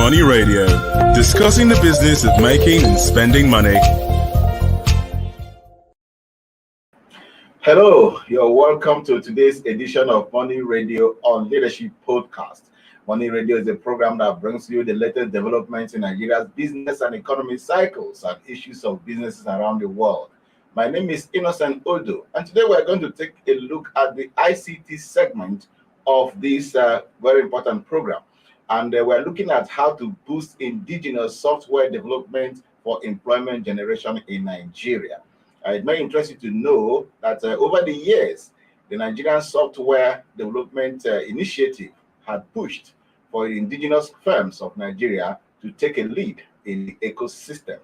Money Radio, discussing the business of making and spending money. Hello, you're welcome to today's edition of Money Radio on Leadership Podcast. Money Radio is a program that brings you the latest developments in Nigeria's business and economy cycles and issues of businesses around the world. My name is Innocent Odo, and today we're going to take a look at the ICT segment of this very important program. And we're looking at how to boost indigenous software development for employment generation in Nigeria. It may interest you to know that over the years, the Nigerian Software Development Initiative had pushed for the indigenous firms of Nigeria to take a lead in the ecosystem.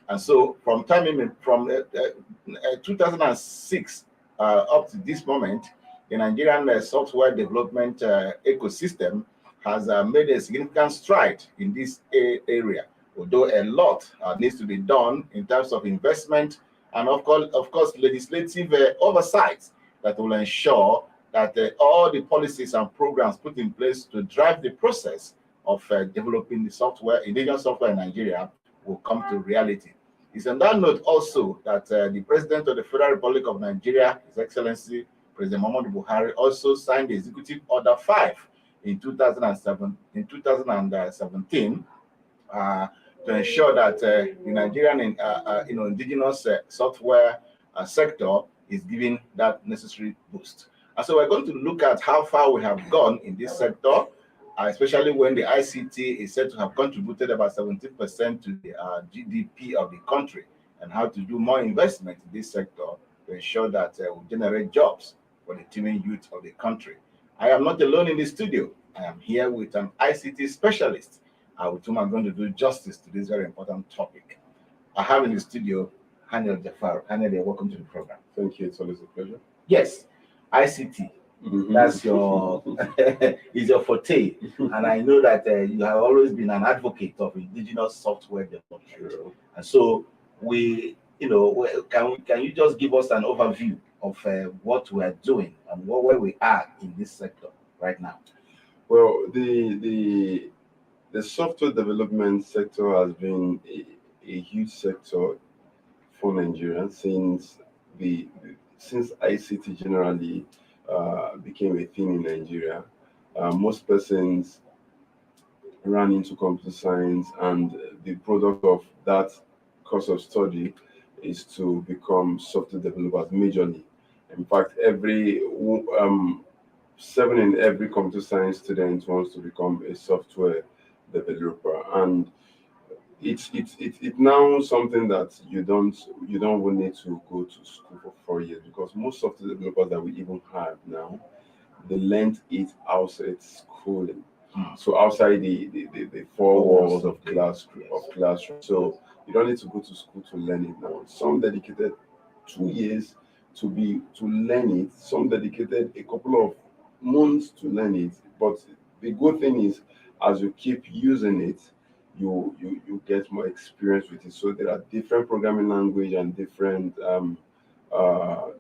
And so from 2006 up to this moment, the Nigerian software development ecosystem has made a significant stride in this area, although a lot needs to be done in terms of investment and of course, legislative oversight that will ensure that all the policies and programs put in place to drive the process of developing the software, indigenous software in Nigeria, will come to reality. It's on that note also that the President of the Federal Republic of Nigeria, His Excellency President Muhammadu Buhari, also signed the Executive Order 5 in 2017 to ensure that the Nigerian indigenous software sector is given that necessary boost. And so we're going to look at how far we have gone in this sector, especially when the ICT is said to have contributed about 70% to the GDP of the country, and how to do more investment in this sector to ensure that we generate jobs for the teeming youth of the country. I am not alone in the studio. I am here with an ICT specialist, with whom I'm going to do justice to this very important topic. I have in the studio Hanel Jafar. Hanel, welcome to the program. Thank you. It's always a pleasure. Yes, ICT. That's your is your forte, and I know that you have always been an advocate of indigenous software development. Sure. And so can you just give us an overview of what we are doing and where we are in this sector right now? Well, the software development sector has been a huge sector for Nigeria since ICT generally became a thing in Nigeria. Most persons ran into computer science, and the product of that course of study is to become software developers majorly. In fact, 7 in every computer science student wants to become a software developer, and it's now something that you don't even need to go to school for 4 years, because most software developers that we even have now, they learned it outside schooling. So outside the four walls of classroom. So you don't need to go to school to learn it now. Some dedicated 2 years to learn it. Some dedicated a couple of months to learn it. But the good thing is, as you keep using it, you get more experience with it. So there are different programming language and different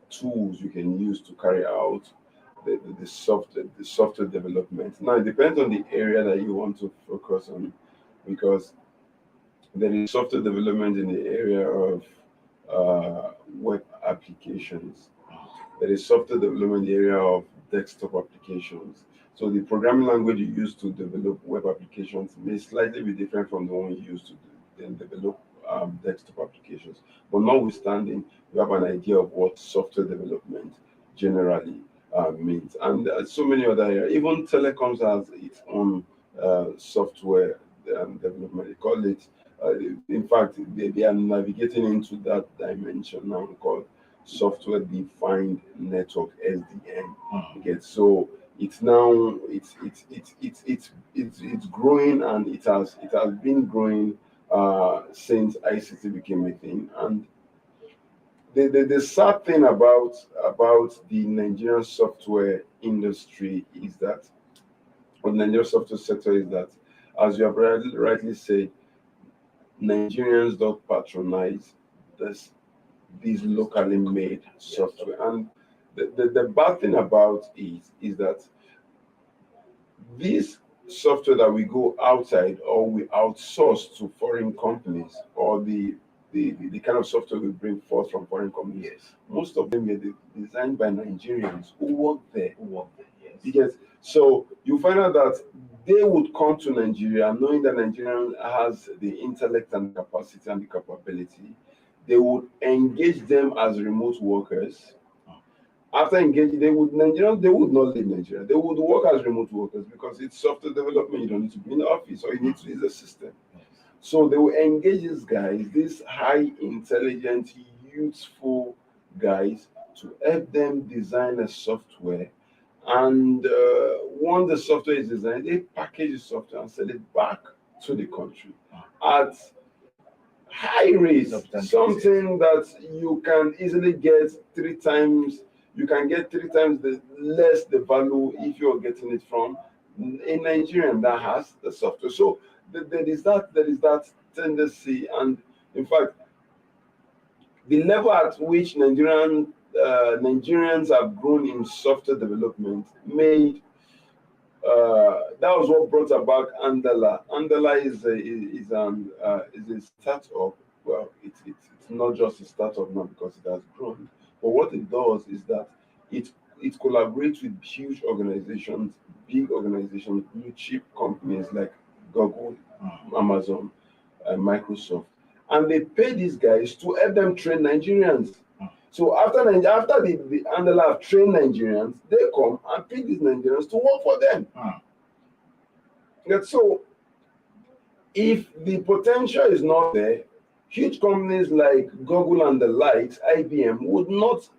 tools you can use to carry out the software development. Now it depends on the area that you want to focus on, because there is software development in the area of web applications. There is software development in the area of desktop applications. So the programming language you use to develop web applications may slightly be different from the one you use to develop desktop applications. But notwithstanding, you have an idea of what software development generally means. And so many other areas. Even telecoms has its own software development. They call it, in fact, they are navigating into that dimension now called software defined network, SDN. Okay, so it's now it's growing, and it has been growing since ICT became a thing. And the sad thing about the Nigerian software industry is that, or the Nigerian software sector, is that, as you have rightly said, Nigerians don't patronize these locally made software. And the bad thing about it is that these software that we go outside or we outsource to foreign companies, or the kind of software we bring forth from foreign companies, Yes. most of them were designed by Nigerians who work there. Yes. Yes. So you find out that they would come to Nigeria knowing that Nigeria has the intellect and capacity and the capability. They would engage them as remote workers. After engaging, Nigerians would not leave Nigeria. They would work as remote workers because it's software development. You don't need to be in the office, or you need to use a system. So they will engage these guys, these high intelligent, youthful guys, to help them design a software. And once the software is designed, they package the software and sell it back to the country at high rates, something that you can easily get 3 times. You can get 3 times the less the value if you're getting it from a Nigerian that has the software. So there is that tendency, and in fact, the level at which Nigerians have grown in software development made that was what brought about Andala. Andala is a startup. Well, it's not just a startup now because it has grown. But what it does is that it collaborates with huge organizations, big organizations, blue chip companies like Google, Amazon, Microsoft, and they pay these guys to help them train Nigerians. So after the Andala have trained Nigerians, they come and pay these Nigerians to work for them. So if the potential is not there, huge companies like Google and the likes, IBM, would not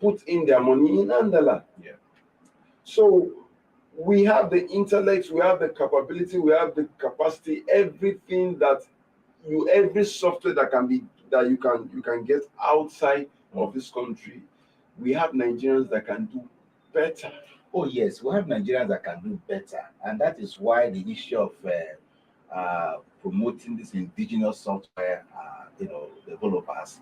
put in their money in Andala. Yeah. So we have the intellect, we have the capability, we have the capacity, everything every software that you can get outside of this country. We have Nigerians that can do better. Oh yes, we have Nigerians that can do better, and that is why the issue of promoting this indigenous software, developers,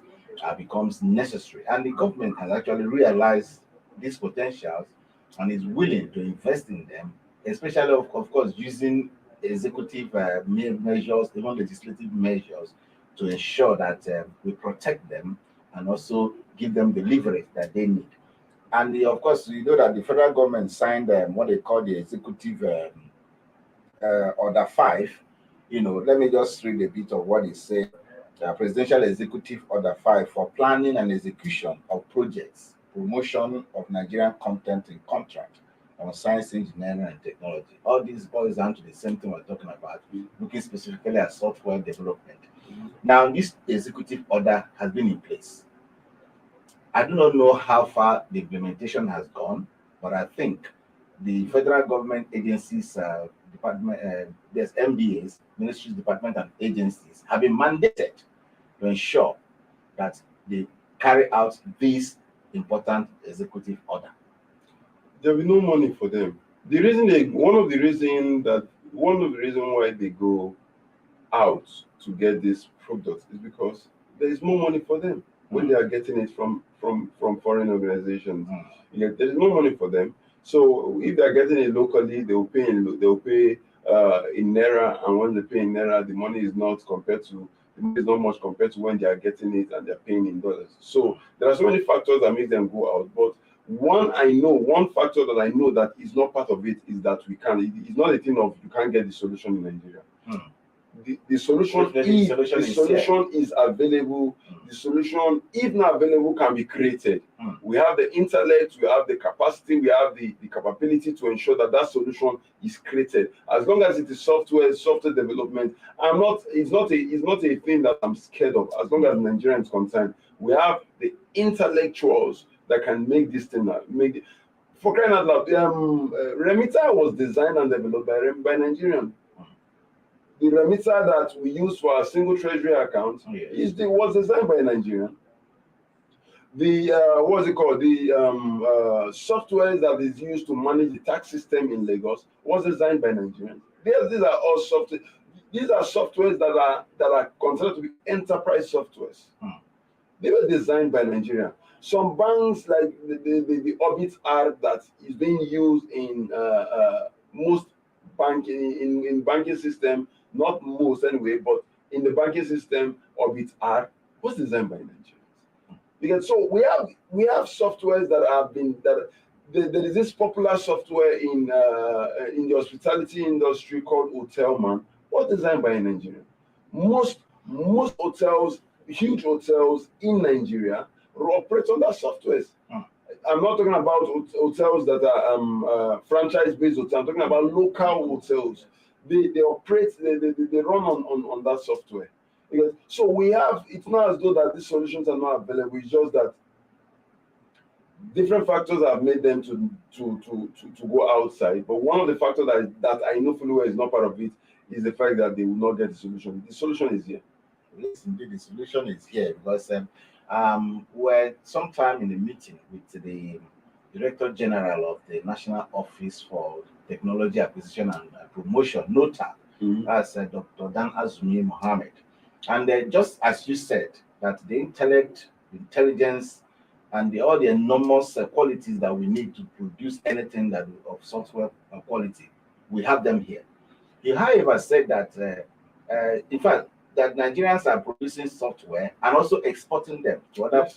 becomes necessary. And the government has actually realized these potentials and is willing to invest in them, especially of course using executive measures, even legislative measures, to ensure that we protect them and also give them the leverage that they need. And of course, you know that the federal government signed what they call the Executive Order 5. Let me just read a bit of what it said. Presidential Executive Order 5 for planning and execution of projects, promotion of Nigerian content in contract on science, engineering, and technology. All this boils down to the same thing we're talking about, looking specifically at software development. Now, this executive order has been in place. I do not know how far the implementation has gone, but I think the federal government agencies, there's MDAs, ministries, departments, and agencies have been mandated to ensure that they carry out this important executive order. There will be no money for them. One of the reasons why they go out to get this product is because there is more money for them when they are getting it from foreign organizations. There is no money for them. So if they are getting it locally, they will pay in naira, and when they pay in naira, the money is not much compared to when they are getting it and they are paying in dollars. So there are so many factors that make them go out. But one factor that I know that is not part of it is that it's not a thing of you can't get the solution in Nigeria. The solution is available. The solution, if not available, can be created. We have the intellect, we have the capacity, we have the capability to ensure that solution is created. As long as it is software development, it's not a thing that I'm scared of. As long as Nigeria is concerned, we have the intellectuals that can make this thing for crying out loud. Remitter was designed and developed by Nigerians. The remitter that we use for our single treasury account was designed by a Nigerian. The what's it called? The software that is used to manage the tax system in Lagos was designed by Nigerians. These are all software. These are softwares that are considered to be enterprise softwares. They were designed by Nigeria. Some banks like the Orbit R that is being used in most in banking system, not most anyway, but in the banking system of it are was designed by Nigerians. Because so we have softwares that have been there is this popular software in the hospitality industry called Hotelman, was designed by a Nigerian. Most hotels, huge hotels in Nigeria, operate on that softwares. I'm not talking about hotels that are franchise-based hotels. I'm talking about local hotels. They operate, they run on that software. Because, so we have, it's not as though that these solutions are not available. It's just that different factors have made them to go outside. But one of the factors that I know fully well is not part of it is the fact that they will not get the solution. The solution is here. Yes, indeed, the solution is here because we're sometime in a meeting with the Director General of the National Office for Technology Acquisition and Promotion, NOTA, as Dr. Dan Azumi Mohammed. And just as you said, that the intellect, intelligence, and all the enormous qualities that we need to produce anything that of software quality, we have them here. He, however, said that, in fact, that Nigerians are producing software and also exporting them to other,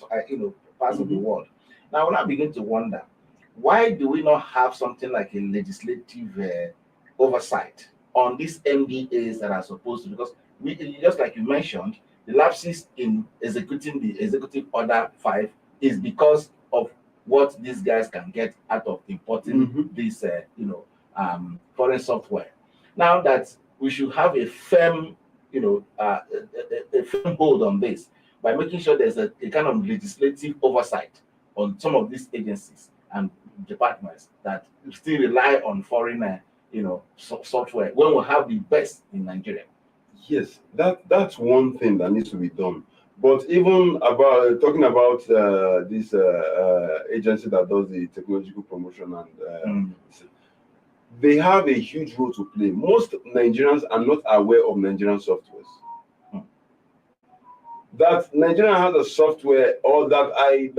parts of the world. Now, when I begin to wonder, why do we not have something like a legislative oversight on these MDAs that are supposed to? Because we, just like you mentioned, the lapses in executing the Executive Order 5 is because of what these guys can get out of importing this, foreign software. Now that we should have a firm, a firm hold on this by making sure there's a kind of legislative oversight on some of these agencies and departments that still rely on foreign, software when we have the best in Nigeria. Yes, that's one thing that needs to be done. But even about talking about this agency that does the technological promotion and they have a huge role to play. Most Nigerians are not aware of Nigerian softwares. That Nigeria has a software, or that I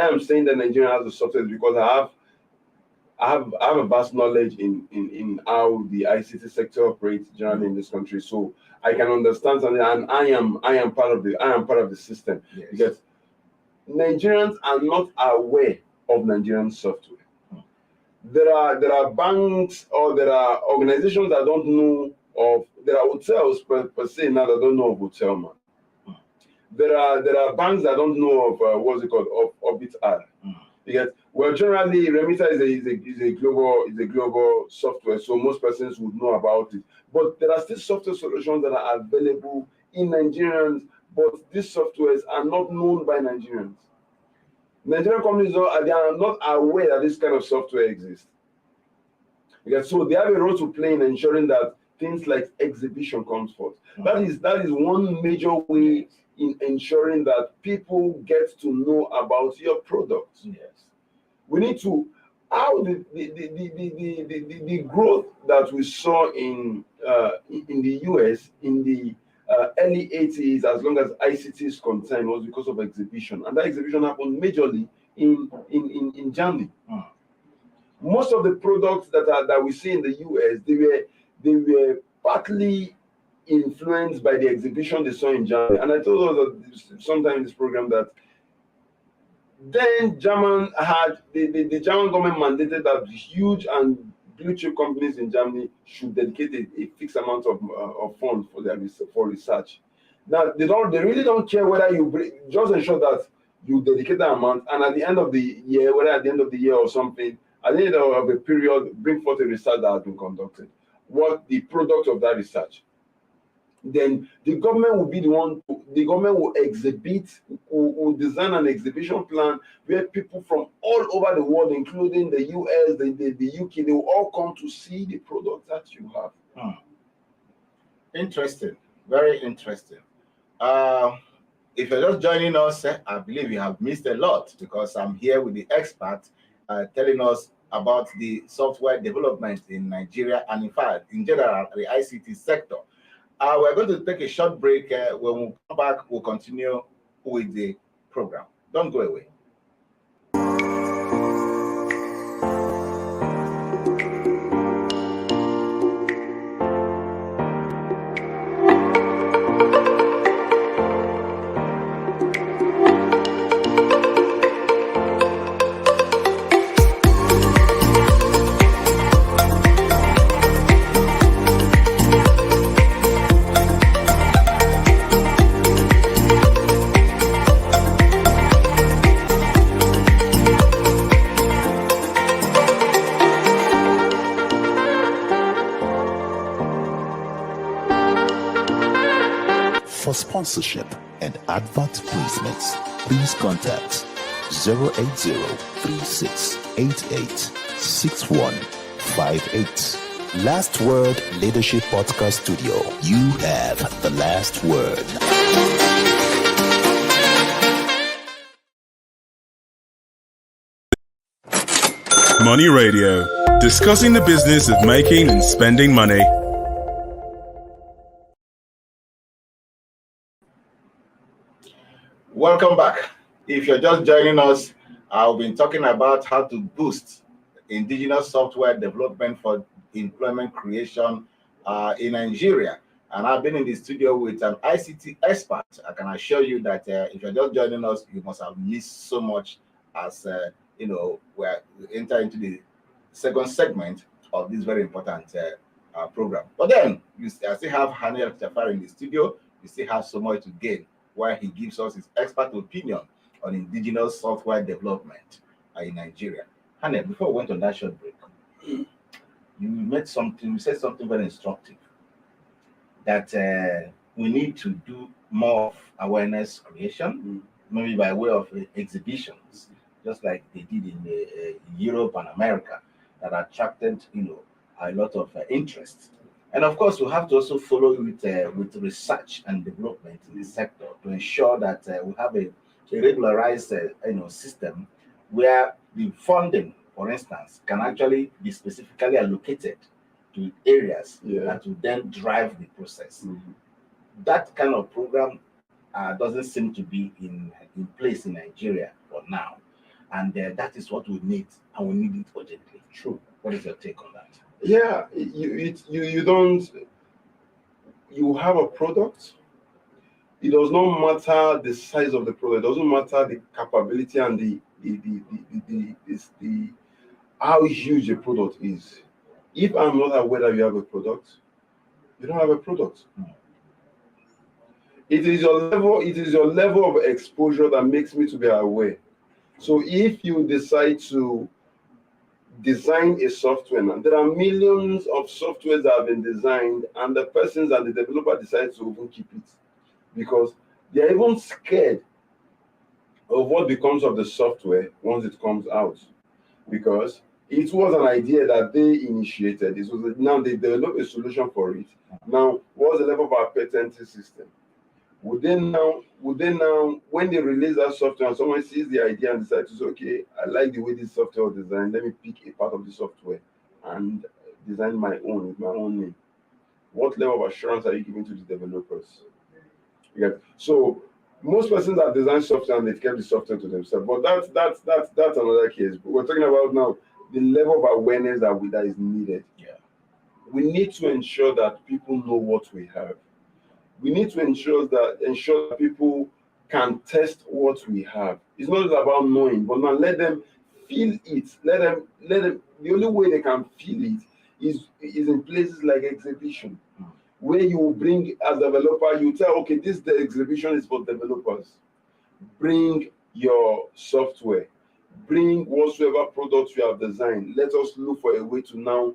am saying that Nigeria has a software because I have a vast knowledge in how the ICT sector operates generally in this country, so I can understand something, and I am part of the system. Yes. Because Nigerians are not aware of Nigerian software. There are banks or there are organizations that don't know of. There are hotels per se now that don't know of Hotelman. There are banks that don't know of what's it called, of Orbit R. Because generally Remita is a global software, so most persons would know about it. But there are still software solutions that are available in Nigerians, but these softwares are not known by Nigerians. Nigerian companies they are not aware that this kind of software exists. Because so they have a role to play in ensuring that things like exhibition comes forth. That is one major way in ensuring that people get to know about your products. Yes. We need to how the growth that we saw in the US in the early 80s, as long as ICT is concerned, was because of exhibition, and that exhibition happened majorly in Germany. Most of the products that we see in the US, they were partly influenced by the exhibition they saw in Germany. And I told us that sometime in this program that then German had the German government mandated that huge and blue chip companies in Germany should dedicate a fixed amount of funds for research. Now they really don't care whether you just ensure that you dedicate that amount, and at the end of the year, whether at the end of the year or something, at the end of a period, bring forth a research that has been conducted. What the product of that research? Then the government will be the one. The government will exhibit, will design an exhibition plan where people from all over the world, including the US, the UK, they will all come to see the product that you have. Interesting, very interesting. If you're just joining us, I believe you have missed a lot, because I'm here with the expert telling us about the software development in Nigeria and, in fact, in general, the ICT sector. We're going to take a short break. When we come back, we'll continue with the program. Don't go away. sponsorship, and advert placements, please contact 080-3688-6158. Last Word Leadership Podcast Studio. You have the last word. Money Radio, discussing the business of making and spending money. Welcome back. If you're just joining us, I've been talking about how to boost indigenous software development for employment creation in Nigeria. And I've been in the studio with an ICT expert. I can assure you that if you're just joining us, you must have missed so much as we enter into the second segment of this very important program. But then I still have Haniel Jafar in the studio. We still have so much to gain while he gives us his expert opinion on indigenous software development in Nigeria. Haniel, before we went on that short break, you said something very instructive, that we need to do more of awareness creation, maybe by way of exhibitions, just like they did in Europe and America, that attracted a lot of interest. And of course, we have to also follow with research and development in the sector to ensure that we have a regularized system where the funding, for instance, can actually be specifically allocated to areas that will then drive the process. That kind of program doesn't seem to be in place in Nigeria for now. And that is what we need, and we need it urgently. True. What is your take on that? Yeah, you have a product. It does not matter the size of the product. It doesn't matter the capability and the how huge a product is. If I'm not aware that you have a product, you don't have a product. It is your level of exposure that makes me to be aware. So if you decide to design a software, now there are millions of softwares that have been designed, and the persons and the developer decide to even keep it because they are even scared of what becomes of the software once it comes out, because it was an idea that they initiated. Now they develop a solution for it. Now, what's the level of our patenting system? Would they now, when they release that software and someone sees the idea and decides to say, okay, I like the way this software was designed, let me pick a part of the software and design my own with my own name. What level of assurance are you giving to the developers? Yeah. So most persons have designed software and they've kept the software to themselves. But that's another case. But we're talking about now the level of awareness that is needed. Yeah. We need to ensure that people know what we have. We need to ensure that people can test what we have. It's not just about knowing, but now let them feel it. Let them. The only way they can feel it is in places like exhibition, where you bring, as a developer, you tell, okay, the exhibition is for developers. Bring your software. Bring whatsoever products you have designed. Let us look for a way to now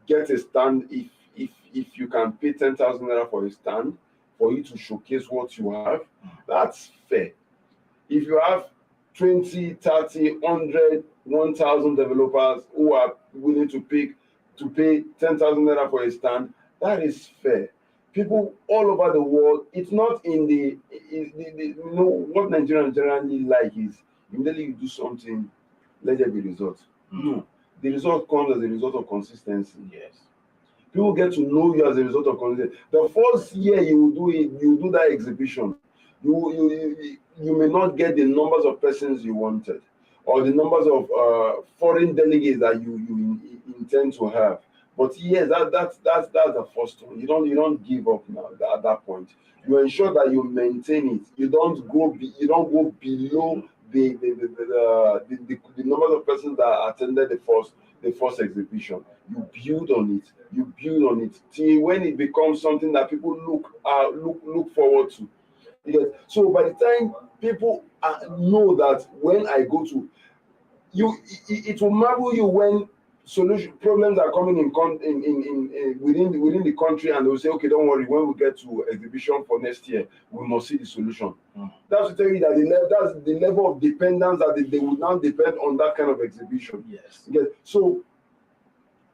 get a stand. If you can pay 10,000 naira for a stand, for you to showcase what you have, that's fair. If you have 20, 30, 100, 1,000 developers who are willing to pay 10,000 naira for a stand, that is fair. People all over the world, it's not in what Nigerians generally like is immediately you do something, let there be results. No, the result comes as a result of consistency. Yes. People get to know you as a result of consistency. The first year you do that exhibition, you may not get the numbers of persons you wanted, or the numbers of foreign delegates that you intend to have. But yes, that's the first one. You don't give up now at that point. You ensure that you maintain it. You don't go below the numbers of persons that attended the first exhibition. You build on it till when it becomes something that people look forward to. Yes. So by the time people know that when I go to you, it will marvel you when problems are coming within the country, and they'll say, okay, don't worry, when we get to exhibition for next year, we must see the solution. That's to tell you that that's the level of dependence that they will now depend on that kind of exhibition. Yes. So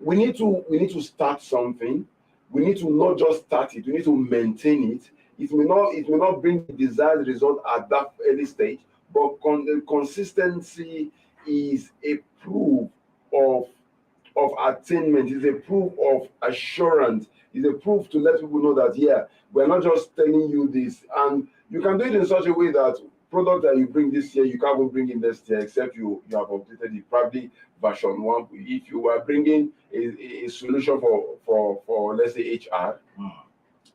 we need to start something. We need to not just start it, we need to maintain it. It may not bring the desired result at that early stage, but consistency is a proof of attainment, is a proof of assurance, is a proof to let people know that, yeah, we're not just telling you this. And you can do it in such a way that product that you bring this year, you can't even bring in next year, except you have updated it, probably version 1. If you are bringing a solution for let's say HR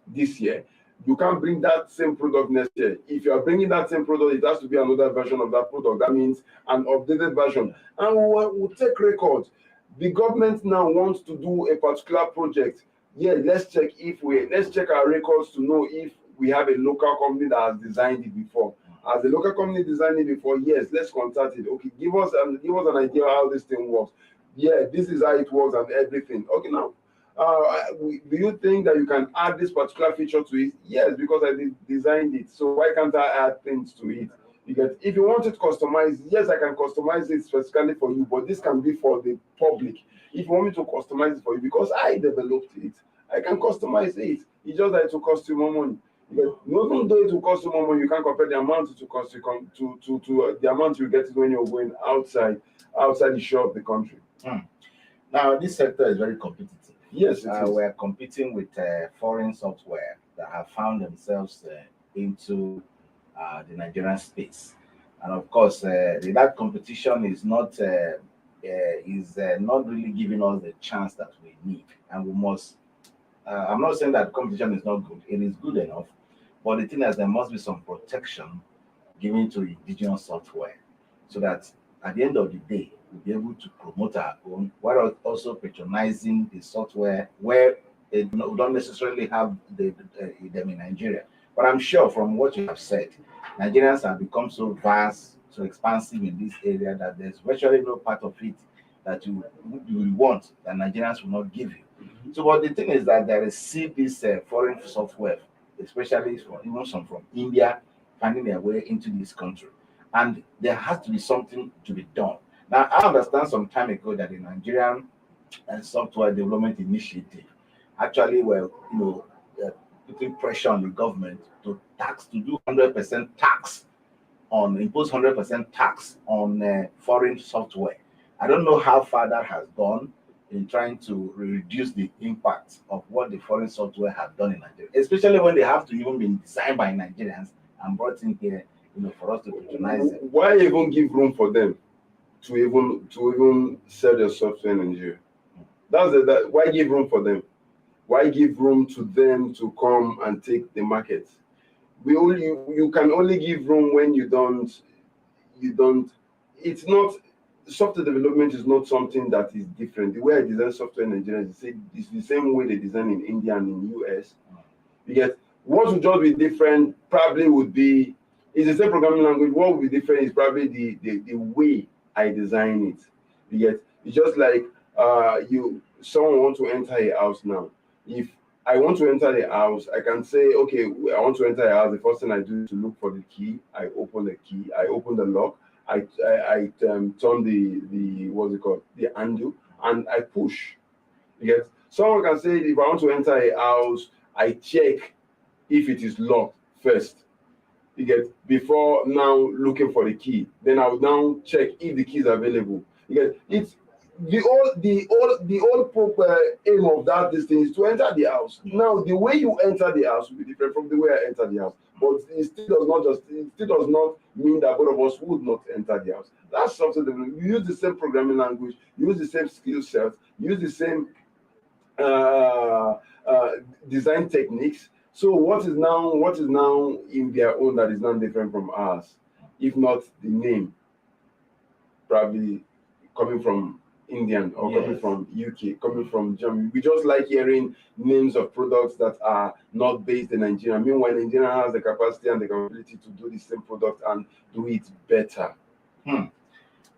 this year, you can't bring that same product next year. If you are bringing that same product, it has to be another version of that product. That means an updated version. And we'll take records. The government now wants to do a particular project. Yeah, let's check our records to know if we have a local company that has designed it before. As the local company designed it before, yes, let's contact it. Okay, give us an idea how this thing works. Yeah, this is how it works and everything. Okay, now, do you think that you can add this particular feature to it? Yes, because I designed it. So why can't I add things to it? Because if you want it customized, yes, I can customize it specifically for you, but this can be for the public. If you want me to customize it for you, because I developed it, I can customize it. It's just that it will cost you more money. But even though it will cost you more money, you can't compare the amount it will cost you to the amount you get when you're going outside the shore of the country. Now, this sector is very competitive. Yes, it is. We're competing with foreign software that have found themselves into the Nigerian space, and of course, that competition is not really giving us the chance that we need, and we must. I'm not saying that competition is not good; it is good enough, but the thing is, there must be some protection given to indigenous software, so that at the end of the day, we'll be able to promote our own, while also patronizing the software where we don't necessarily have them in Nigeria. But I'm sure from what you have said, Nigerians have become so vast, so expansive in this area that there's virtually no part of it that you will want that Nigerians will not give you. So, but the thing is that there is still this foreign software, especially even some from India, finding their way into this country. And there has to be something to be done. Now, I understand some time ago that the Nigerian Software Development Initiative actually were, putting pressure on the government to do 100% tax impose 100% tax on foreign software. I don't know how far that has gone in trying to reduce the impact of what the foreign software have done in Nigeria, especially when they have to even be designed by Nigerians and brought in here, for us to patronize them. Why even give room for them to even sell their software in Nigeria? Why give room for them? Why give room to them to come and take the market? You can only give room when you don't. It's not, software development is not something that is different. The way I design software in Nigeria is the same way they design in India and in US. Because what would just be different probably would be, it's the same programming language. What would be different is probably the way I design it. Because it's just like someone wants to enter a house now. If I want to enter the house, I can say, okay, I want to enter a house. The first thing I do is to look for the key. I open the key. I open the lock. I turn the what's it called, the handle, and I push. Because someone can say, if I want to enter a house, I check if it is locked first. Before now looking for the key. Then I will now check if the key is available. Because it's the old aim of this thing is to enter the house. Now the way you enter the house will be different from the way I enter the house. But it still does not mean that both of us would not enter the house. That's something that you use the same programming language, you use the same skill sets, use the same design techniques. So what is now in their own that is not different from ours? If not the name, probably coming from Indian or coming from UK, coming from Germany. We just like hearing names of products that are not based in Nigeria. Meanwhile, Nigeria has the capacity and the capability to do the same product and do it better.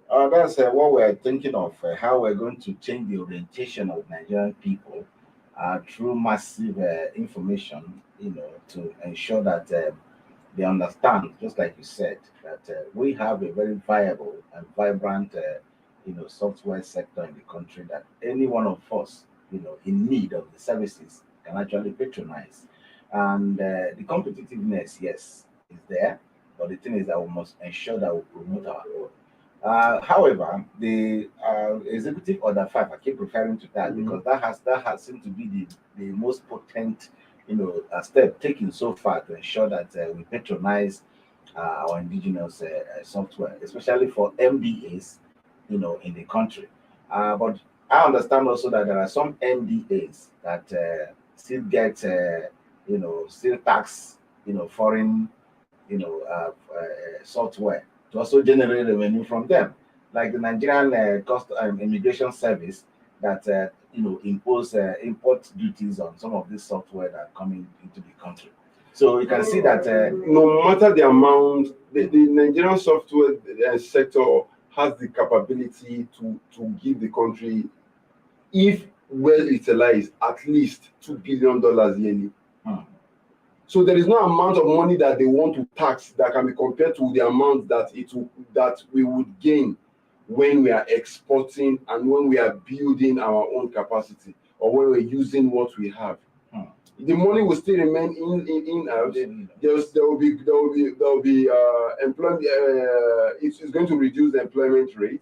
That's what we're thinking of, how we're going to change the orientation of Nigerian people through massive information, to ensure that they understand, just like you said, that we have a very viable and vibrant, software sector in the country that any one of us, in need of the services can actually patronize. And the competitiveness, yes, is there, but the thing is that we must ensure that we promote our own. However, the executive order 5, I keep referring to that because that has seemed to be the most potent, step taken so far to ensure that we patronize our indigenous software, especially for MDAs, in the country. But I understand also that there are some MDAs that still get, still tax, foreign, software to also generate revenue from them, like the Nigerian cost immigration service that impose import duties on some of this software that are coming into the country. So you can see that no matter the amount, the Nigerian software sector has the capability to give the country, if well utilized, at least $2 billion yearly. So there is no amount of money that they want to tax that can be compared to the amount that we would gain when we are exporting and when we are building our own capacity, or when we're using what we have. The money will still remain in house. There will be employment. It's going to reduce the employment rate.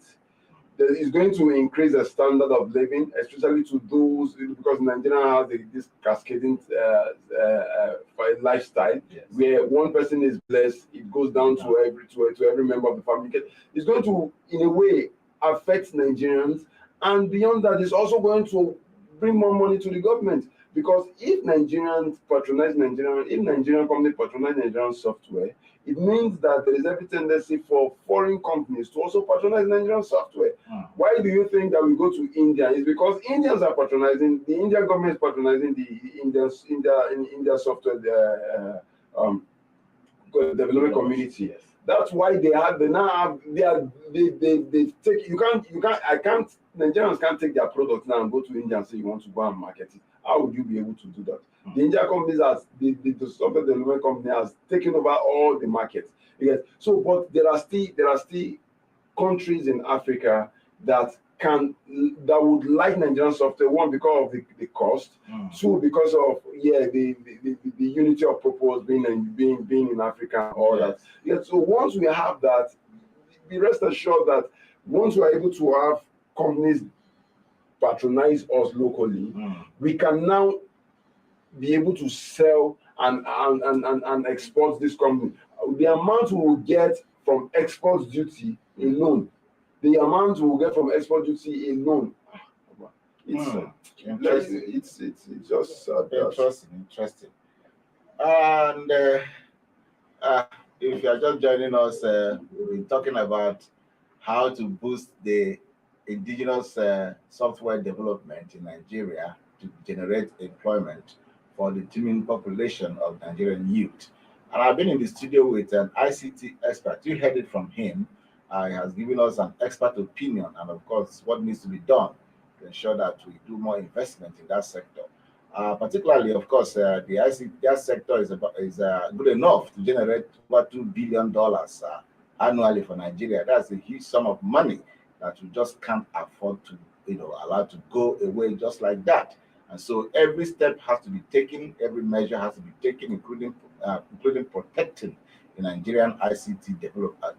It's going to increase the standard of living, especially to those, because Nigeria has this cascading lifestyle, yes, where one person is blessed, it goes down to every member of the family. It's going to, in a way, affect Nigerians, and beyond that, it's also going to bring more money to the government. Because if Nigerians patronize Nigerian, if Nigerian companies patronize Nigerian software, it means that there is every tendency for foreign companies to also patronize Nigerian software. Why do you think that we go to India? It's because Indians are patronizing, the Indian government is patronizing the India software development community. Yes. That's why they take, Nigerians can't take their product now and go to India and say you want to go and market it. How would you be able to do that? The Indian companies, the software development company has taken over all the markets. Yes. So, but there are still countries in Africa that would like Nigerian software. One, because of the cost. Two, because of the unity of purpose being in Africa and all that. Yeah. So once we have that, be rest assured that once we are able to have companies patronize us locally, we can now be able to sell and export this company. The amount we will get from export duty alone, it's just interesting. And if you are just joining us, we've been talking about how to boost the indigenous software development in Nigeria to generate employment for the teeming population of Nigerian youth. And I've been in the studio with an ICT expert. You heard it from him. He has given us an expert opinion and, of course, what needs to be done to ensure that we do more investment in that sector. Particularly, of course, the ICT sector is good enough to generate over $2 billion annually for Nigeria. That's a huge sum of money that we just can't afford to, allow to go away just like that. And so every step has to be taken, every measure has to be taken, including protecting the Nigerian ICT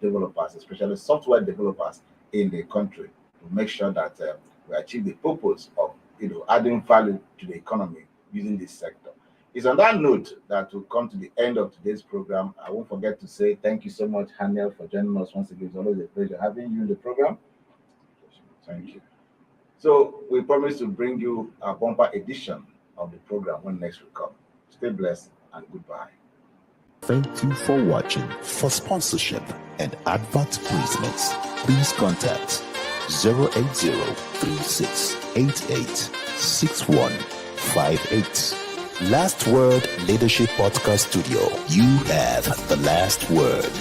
developers, especially software developers in the country, to make sure that we achieve the purpose of adding value to the economy using this sector. It's on that note that we'll come to the end of today's program. I won't forget to say thank you so much, Haniel, for joining us once again. It's always a pleasure having you in the program. Thank you. So we promise to bring you a bumper edition of the program when next we come. Stay blessed and goodbye. Thank you for watching. For sponsorship and advert placements, please contact 080-3688-6158. Last Word Leadership Podcast Studio. You have the last word.